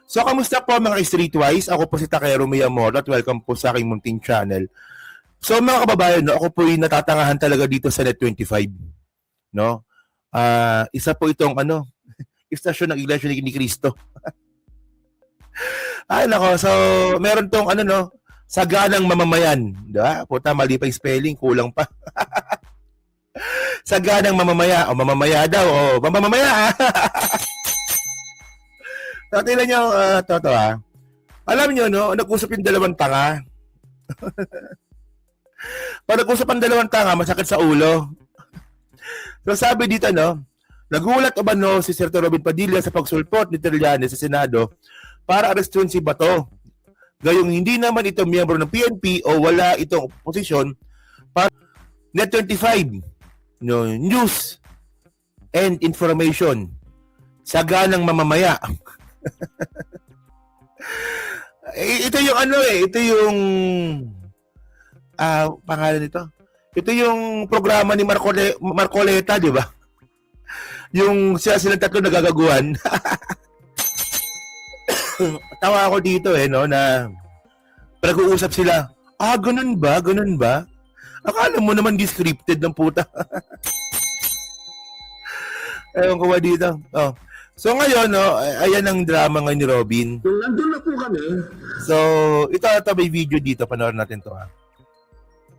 So, kamusta po mga Streetwise? Ako po si Takero Miyamoro at welcome po sa aking munting channel. So, mga kababayan, no, ako po yung natatangahan talaga dito sa Net25. No? Isa po itong istasyon ng Iglesia ni Cristo. Ay, nako. So, meron tong saganang mamamayan. Diba? Puta, mali pa yung spelling. Kulang pa. Saganang mamamaya. O mamamaya daw. O mamamaya. So, tingnan nyo, alam nyo, no, nag-usap yung dalawang tanga. Pag nag-usap ang dalawang tanga, masakit sa ulo. So, sabi dito, no, nagulat o ba, no, si Senator Robin Padilla sa pagsulpot ni Trillanes sa Senado para arestuhin si Bato. Gayong hindi naman ito miyembro ng PNP o wala itong posisyon para Net25, no, news and information. Saganang mamamaya. Ito yung ito yung pangalan nito. Ito yung programa ni Marcoleta, di ba? Yung sila tatlo nagagaguhan. Tawa ako dito no, na pag-uusap sila. Ganun ba? Ganun ba? Akala mo naman scripted ng puta. Ewan ko ba dito? So ngayon, no, ayan ang drama ngayon ni Robin. So, nandun na po kami. So, ito may video dito. Panoorin natin to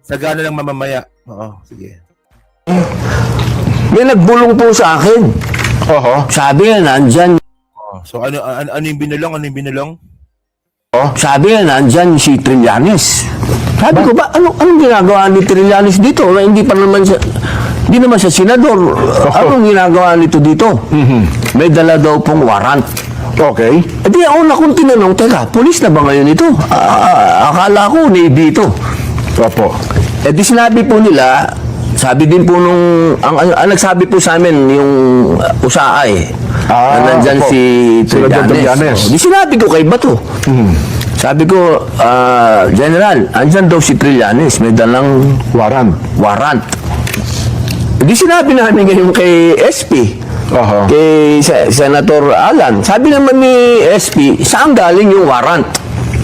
Sagana lang mamamaya. Oo, sige. May nagbulong po sa akin. Sabi nga, nandyan. So, ano yung binulong? Ano yung binulong? Sabi nga, nandyan si Trillanes. Sabi ko, anong ginagawa ni Trillanes dito? Hindi pa naman siya... Hindi naman siya senador. Anong ginagawa nito dito? May dala daw pong warrant. Okay. E di ako na kung tinanong, teka, pulis na ba ngayon ito? Akala ko, Navy ito. Opo. E di sinabi po nila, sabi din po nung, ang nagsabi po sa amin, yung usaay, na nandyan opo. si Trillanes. Di sinabi ko kay Bato. Sabi ko, General, andyan daw si Trillanes, may dalang warrant. Di sinabi namin ngayon kay SP, kay Senator Alan. Sabi naman ni SP, saan galing yung warrant?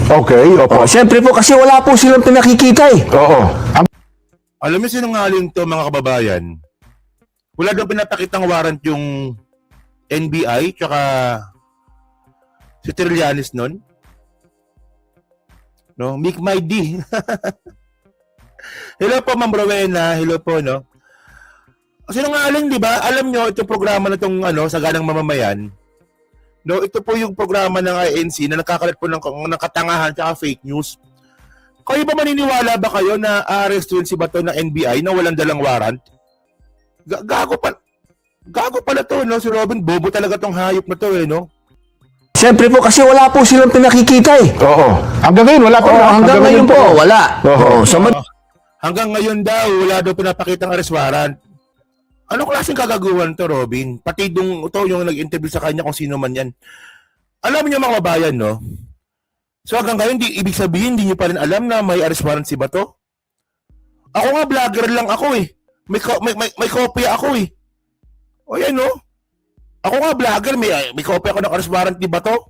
Okay, opo. Siyempre po, kasi wala po silang pinakikita Oo. Alam mo sinungaling to mga kababayan? Wala daw pinapakitang warrant yung NBI tsaka si Trillanes nun. No, Mick My D. Hello po, Ma'am Rowena. Hello po, no? Sinungaling, di ba? Alam nyo, itong programa na itong Saganang Mamamayan, no, ito po yung programa ng INC na nakakalat po ng katangahan at fake news. Kayo ba maniniwala ba kayo na arrestuin si Bato ng NBI na walang dalang warrant? Gago pala to, no? Si Robin, bobo talaga tong hayop na to, no? Siyempre po, kasi wala po silang pinakikita Oo. Hanggang ngayon, wala pa. Hanggang ngayon po, wala. Hanggang ngayon daw, wala daw pinapakitang arrest warrant. Anong klaseng kagaguhan to, Robin? Pati yung nag-interview sa kanya kung sino man yan. Alam niyo mga kababayan, no? So hanggang ngayon, ibig sabihin, hindi niyo pa rin alam na may arrest warrant si Bato? Ako nga, vlogger lang ako eh. May kopya ako eh. O yan, no? Ako nga, vlogger, may kopya ako ng arrest warrant ni Bato.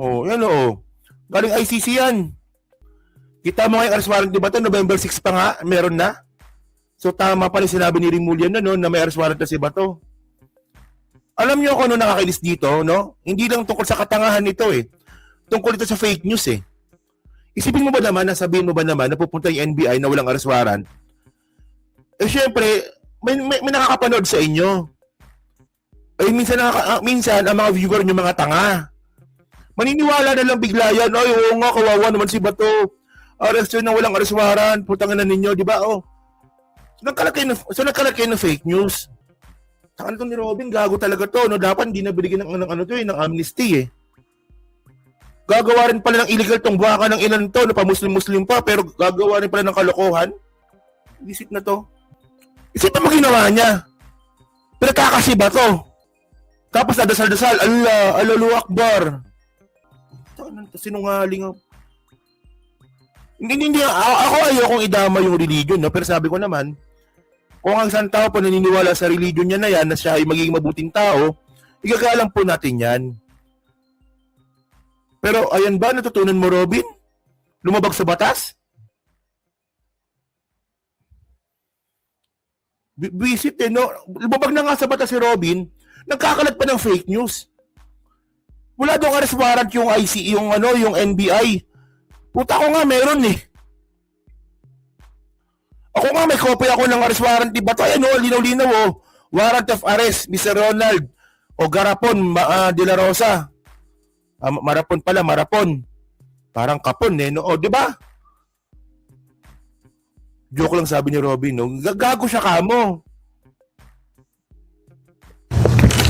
O, yan o. Galing ICC yan. Kita mo nga yung arrest warrant ni Bato, November 6 pa nga, meron na. So tama pa rin sinabi ni Remulian na may arrest warrant na si Bato. Alam niyo kung ano nakakainis dito, no? Hindi lang tungkol sa katangahan nito eh. Tungkol ito sa fake news eh. Isipin mo ba naman, sabihin mo ba naman na pupunta yung NBI na walang arrest warrant? Eh syempre, may nakakapanood sa inyo. Eh minsan ang mga viewer nyo mga tanga. Maniniwala na lang bigla yan. Ay, oo nga, kawawa naman si Bato. Arrest yun na walang arrest warrant. Putang na ninyo, di ba? Oh. So nagkalat kayo ng fake news. Saan ito ni Robin? Gago talaga to. No? Dapat hindi na binigyan ng amnesty eh. Gagawa rin pala ng illegal tong baka ng ilan to. No? Pa-Muslim pa. Pero gagawa rin pala ng kalokohan. Isip na to. Isip na ginawa niya. Pinagkakasi ba to? Tapos nadasal-dasal. Allah, Allahu Akbar. Sinungaling ako. Hindi. Ako ayokong idama yung religion. No? Pero sabi ko naman, kung ang isang tao po naniniwala sa religion niya na yan, na siya ay magiging mabuting tao, igagalang po natin yan. Pero ayan ba, natutunan mo, Robin? Lumabag sa batas? Visit no? Lumabag na nga sa batas si Robin, nagkakalat pa ng fake news. Wala daw arrest warrant yung IC, yung yung NBI. Puta ko nga meron eh. Ako nga may copy ako ng arrest warrant ni Bato. Ayan linaw-linaw Warrant of arrest, Mr. Ronald o Garapon de la Rosa. Marapon pala, Marapon. Parang kapon no? O, di ba? Joke lang sabi ni Robin, no? Gago siya kamo.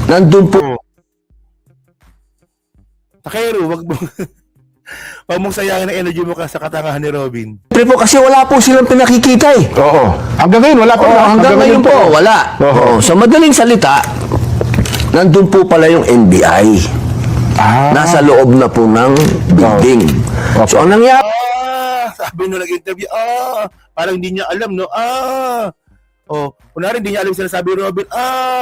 Nandun po. Takero, wag mo. Wag mong sayangin ang energy mo sa katangahan ni Robin. Siyempre po, kasi wala po silang pinakikita eh. Oo. Hanggang ngayon, wala pa. Oo, hanggang ngayon po, wala. Oo. Sa madaling salita, nandun po pala yung NBI. Nasa loob na po ng building. So, ang nangyari, Sabi nung nag-interview, parang hindi niya alam, no? Kunwari hindi niya alam yung sinasabi ni Robin,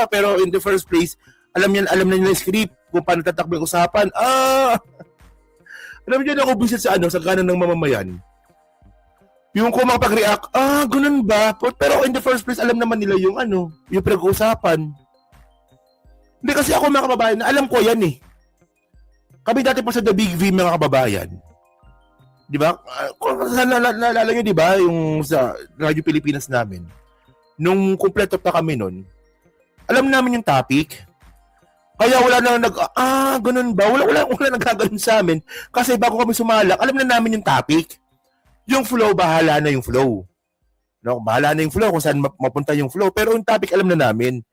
pero in the first place, alam na niya yung script, kung paano tatakbo yung usapan, alam niyo na ako visit sa sa kanan ng mamamayan. Yung kung makapag-react, ganun ba? Pero in the first place, alam naman nila yung yung pinag-uusapan. Hindi kasi ako mga kababayan, alam ko yan eh. Kami dati pa sa The Big V mga kababayan. Di ba? Kung naalala nyo, di ba, yung sa Radio Pilipinas namin, nung kumpleto pa kami nun, alam namin yung topic. Kaya wala na ganun ba? Wala nagkaganon sa amin. Kasi bago kami sumalak, alam na namin yung topic. Yung flow, bahala na yung flow. No, bahala na yung flow kung saan mapunta yung flow. Pero yung topic, alam na namin.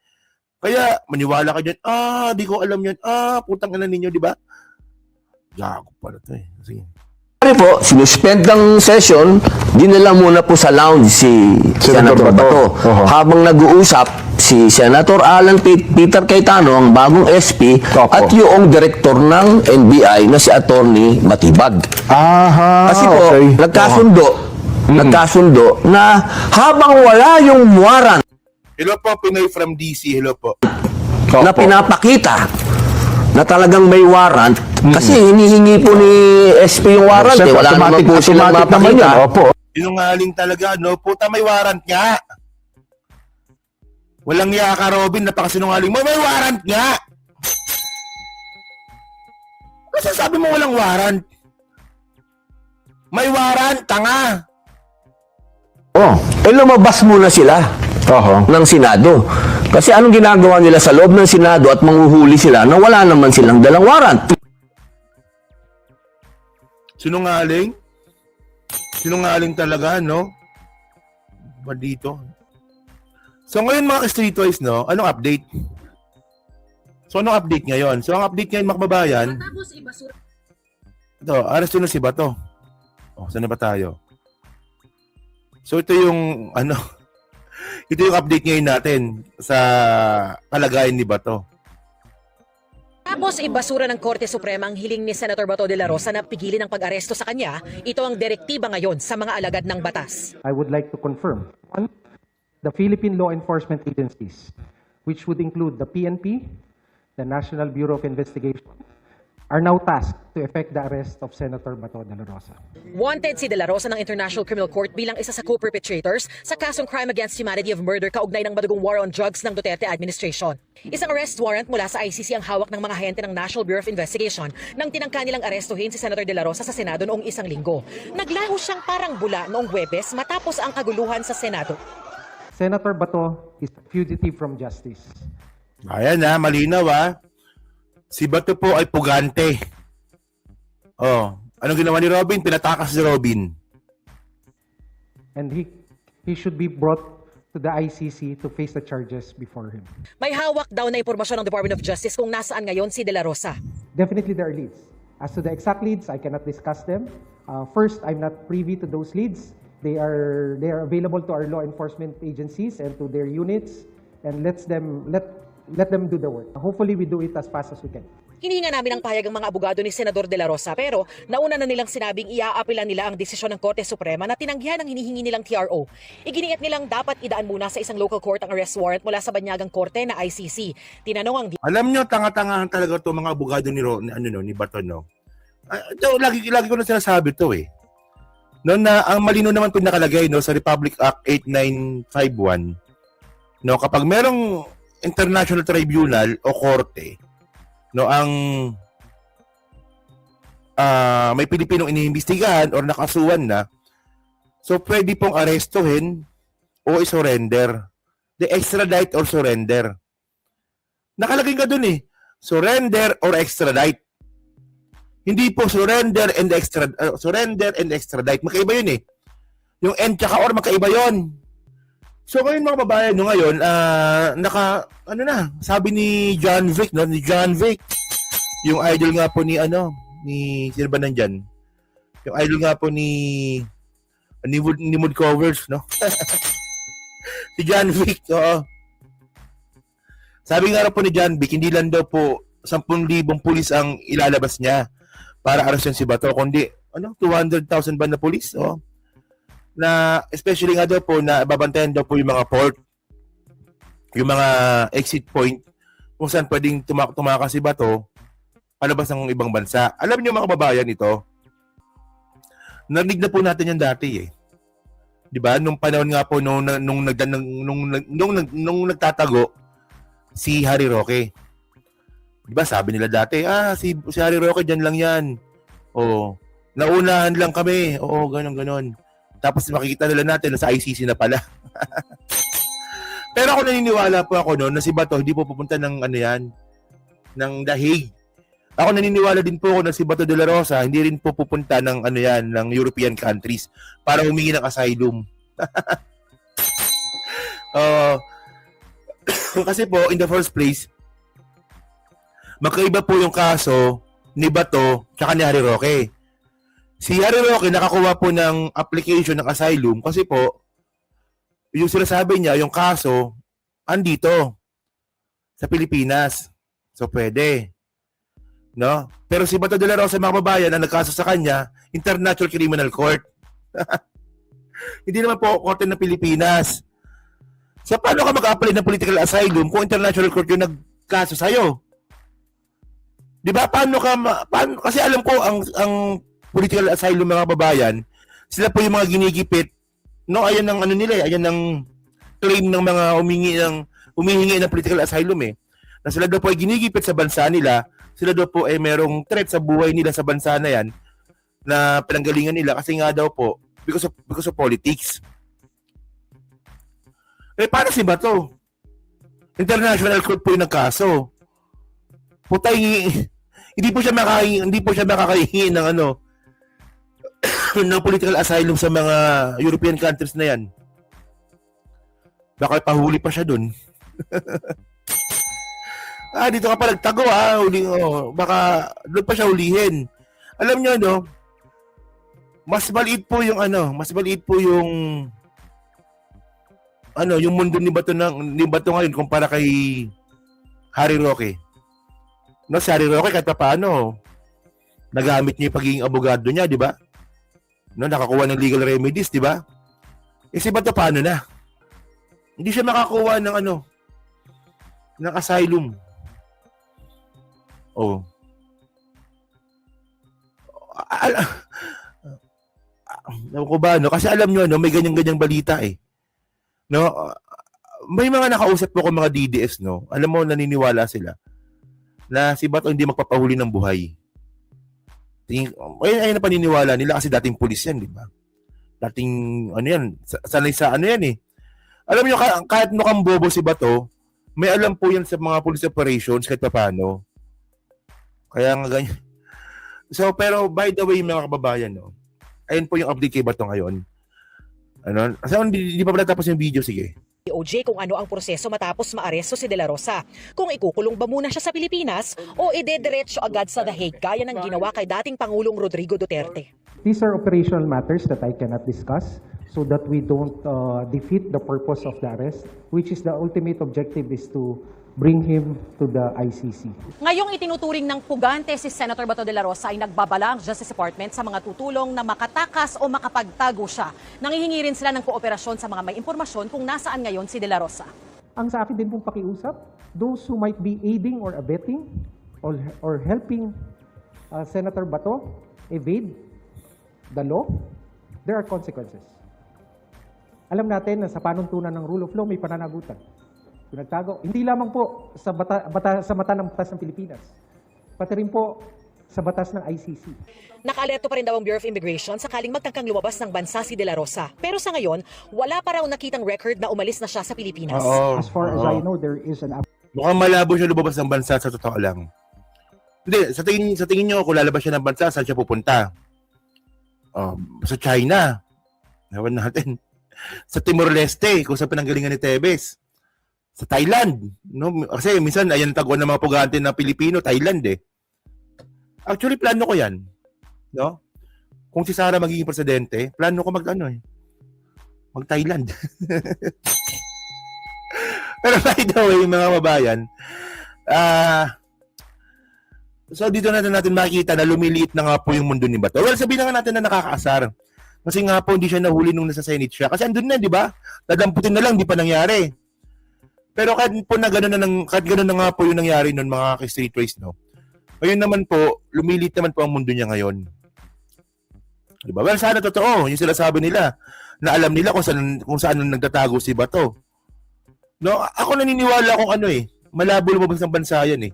Kaya, maniwala ka dyan, di ko alam yan. Putang ina ninyo, di ba? Gago pala to eh. Sige. po, sinuspend ng session, dinala muna po sa lounge si Senator Bato. Habang nag-uusap, si Senator Alan Peter Cayetano, ang bagong SP, at yung director ng NBI na si Attorney Matibag. Kasi po, nagkasundo na habang wala yung warrant Hello po, Pinoy from DC. Hello po. na pinapakita na talagang may warrant, kasi hinihingi po ni SP yung warrant, wala naman po silang mapakita. Sinungaling talaga, no? Puta, may warrant nga. Walang iya ka, Robin, napakasinungaling mo. May warrant nga. Ano sabi mo walang warrant? May warrant, tanga. Lumabas muna sila ng Senado. Kasi anong ginagawa nila sa loob ng Senado at manghuhuli sila na wala naman silang dalang warrant? Sinungaling? Sinungaling talaga, no? Ba dito? So ngayon mga ka-streetwise, no? Anong update? So anong update ngayon? So ang update ngayon, mga kababayan, ito, aresto na si Bato. Saan na ba tayo? So ito yung, ito yung update ngayon natin sa kalagayan ni Bato. Tapos ibasura ng Korte Suprema ang hiling ni Senator Bato de la Rosa na pigilin ang pag-aresto sa kanya. Ito ang direktiba ngayon sa mga alagad ng batas. I would like to confirm, one, the Philippine law enforcement agencies, which would include the PNP, the National Bureau of Investigation, are now tasked to effect the arrest of Senator Bato de la Rosa. Wanted si de la Rosa ng International Criminal Court bilang isa sa co-perpetrators sa kasong crime against humanity of murder kaugnay ng madugong war on drugs ng Duterte administration. Isang arrest warrant mula sa ICC ang hawak ng mga ahente ng National Bureau of Investigation nang tinangka nilang arestuhin si Senator de la Rosa sa Senado noong isang linggo. Naglaho siyang parang bula noong Huwebes matapos ang kaguluhan sa Senado. Senator Bato is a fugitive from justice. Ayan malinaw Si Bato po ay pugante. Anong ginawa ni Robin? Pinatakas si Robin. And he should be brought to the ICC to face the charges before him. May hawak daw na impormasyon ng Department of Justice kung nasaan ngayon si de la Rosa. Definitely there are leads. As to the exact leads, I cannot discuss them. First, I'm not privy to those leads. They are available to our law enforcement agencies and to their units, and let them do the work. Hopefully, we do it as fast as we can. Hinihinga namin ang pahayag ng mga abogado ni Senador de la Rosa pero nauna na nilang sinabing iaapila nila ang desisyon ng Korte Suprema na tinanggihan ang hinihingi nilang TRO. Iginiit nilang dapat idaan muna sa isang local court ang arrest warrant mula sa banyagang korte na ICC. Tinanong ang Alam nyo, tanga-tangahan talaga to mga abogado ni Bato, no? Lagi ko na sinasabi to eh. No, na ang malino naman po nakalagay no sa Republic Act 8951. No, kapag merong international tribunal o korte no ang may Pilipinong iniimbestigahan or nakasuhan na, so pwede pong arestuhin o i-surrender. The extradite or surrender. Nakalagay ka dun eh. Surrender or extradite. Hindi po surrender and extradite. Magkaiba yun eh. Yung and tsaka or magkaiba yun. So ngayon mga babayan, no, ngayon, sabi ni John Vic, no, yung idol nga po ni sino ba nandyan? Yung idol nga po ni Mood Covers, no? Si John Vic, oo. Sabi nga po ni John Vic, hindi lang daw po 10,000 pulis ang ilalabas niya para arrestin si Bato, kundi 200,000 ba na pulis? Oh. Na especially nga daw po na babantayan daw po yung mga port, yung mga exit point kung saan pwedeng tumakas si Bato palabas ng ibang bansa. Alam niyo mga kababayan ito, narinig na po natin yan dati eh. 'Di ba? Nung panahon nga po nung nagtatago si Harry Roque. Diba sabi nila dati, si Harry Roque dyan lang yan. Oo. Naunahan lang kami. Oo, ganon. Tapos makikita nila natin na sa ICC na pala. Pero ako naniniwala po ako na si Bato hindi po pupunta ng ng The Hague. Ako naniniwala din po ako na si Bato de la Rosa hindi rin po pupunta ng ng European countries para humingi ng asylum. Kasi po, in the first place, magkaiba po yung kaso ni Bato tsaka ni Harry Roque. Si Harry Roque nakakuha po ng application ng asylum kasi po yung sinasabi niya, yung kaso andito sa Pilipinas. So pwede. No? Pero si Bato de la Rosa, mga babayan, ang nagkaso sa kanya, International Criminal Court. Hindi naman po korte ng Pilipinas. So paano ka mag-apply ng political asylum kung International Court yung nagkaso sa'yo? Di ba? Paano kasi alam ko ang political asylum mga babayan, sila po yung mga ginigipit. No, ayan ng nila, ayan ng claim ng mga humihingi ng political asylum eh. Na sila daw po ay ginigipit sa bansa nila, sila daw po ay merong threat sa buhay nila sa bansa na yan na pinanggalingan nila kasi nga daw po because of politics. Eh paano si Bato? International Court po yung nagkaso. Putay, hindi po siya makakahingi ng ng political asylum sa mga European countries na yan. Baka pahuli pa siya dun. Dito ka pa nagtago baka doon pa siya hulihin. Alam niyo mas maliit po yung yung mundo ni Bato ngayon kumpara kay Harry Roque. No, si Harry Roque kahit paano nagamit niya yung pagiging abogado niya, di ba? No, nakakuha ng legal remedies, di ba? Si Bato paano na? Hindi siya makakuha ng ng asylum. Oh. Alam ko ba, kasi alam nyo, may ganyan-ganyang balita eh. No, may mga nakausap po ko mga DDS, no? Alam mo, naniniwala sila na si Bato hindi magpapahuli ng buhay. Ayun na paniniwala nila kasi dating pulis yan, di ba? Dating, sanay sa yan eh. Alam nyo, kahit mukhang bobo si Bato, may alam po yan sa mga police operations kahit paano. Kaya nga ganyan. So, pero by the way, mga kababayan, no? Ayun po yung update kay Bato ngayon. Kasi hindi pa pala tapos yung video, sige. OJ kung ano ang proseso matapos maaresto si De La Rosa. Kung ikukulong ba muna siya sa Pilipinas o idediretso agad sa The Hague gaya ng ginawa kay dating Pangulong Rodrigo Duterte. These are operational matters that I cannot discuss so that we don't defeat the purpose of the arrest, which is the ultimate objective is to bring him to the ICC. Ngayong itinuturing ng pugante si Senator Bato de la Rosa ay nagbabala ang Justice Department sa mga tutulong na makatakas o makapagtago siya. Nangihingi rin sila ng kooperasyon sa mga may impormasyon kung nasaan ngayon si de la Rosa. Ang sa akin din pong pakiusap, those who might be aiding or abetting or helping Senator Bato evade the law, there are consequences. Alam natin na sa panuntunan ng rule of law may pananagutan. Kung nagtago, hindi lamang po sa sa mata ng batas ng Pilipinas, pati rin po sa batas ng ICC. Nakaalerto pa rin daw ang Bureau of Immigration sakaling magtangkang lumabas ng bansa si De La Rosa. Pero sa ngayon, wala pa raw nakitang record na umalis na siya sa Pilipinas. Oo. As far as I know, there is an Mukhang malabo siya lumabas ng bansa sa totoo lang. Hindi, sa tingin nyo, kung lalabas siya ng bansa, saan siya pupunta? Sa China. Ewan natin. Sa Timor-Leste, kung saan pinanggalingan ni Tebes. Sa Thailand. No? Kasi minsan, ayan ang taguan ng mga pugante na Pilipino, Thailand eh. Actually, plano ko yan. No? Kung si Sara magiging presidente, plano ko mag-Thailand. Pero by the way, mga kababayan, so dito natin makikita na lumiliit na nga po yung mundo ni Bato. Well, sabihin na nga natin na nakakaasar. Kasi nga po hindi siya nahuli nung nasa Senate siya. Kasi andun na, di ba? Dadamputin na lang, di pa nangyari. Pero kahit gano'n na nga po yung nangyari nun, mga ka-streetways, no? Ngayon naman po, lumilit naman po ang mundo niya ngayon. Di ba? Well, sana totoo. Yung sila sabi nila, na alam nila kung saan nagtatago si Bato. No, ako naniniwala kung malabo lumabas ng bansa yan eh.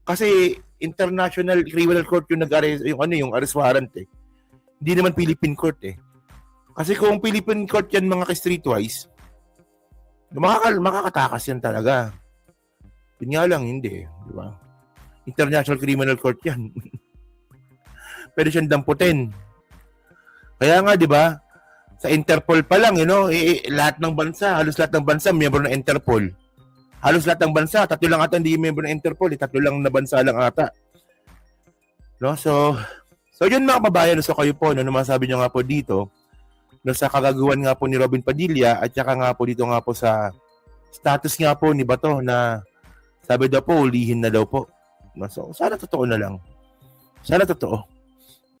Kasi International Criminal Court yung yung arrest warrant eh. Hindi naman Philippine Court eh. Kasi kung Philippine Court yan mga ka-streetwise, makakatakas yan talaga. Yun nga lang, hindi. Di ba? International Criminal Court yan. Pwede siyang damputin. Kaya nga, di ba, sa Interpol pa lang, lahat ng bansa, halos lahat ng bansa, miyembro ng Interpol. Halos lahat ng bansa, 3 lang ata hindi miyembro ng Interpol, 3 lang na bansa lang ata. No? So yun mga kababayan, so kayo po, masabi nyo nga po dito, sa kagagawan nga po ni Robin Padilla, at saka nga po dito nga po sa status nga po ni Bato na sabi daw po, ulihin na daw po. No? So sana totoo na lang. Sana totoo.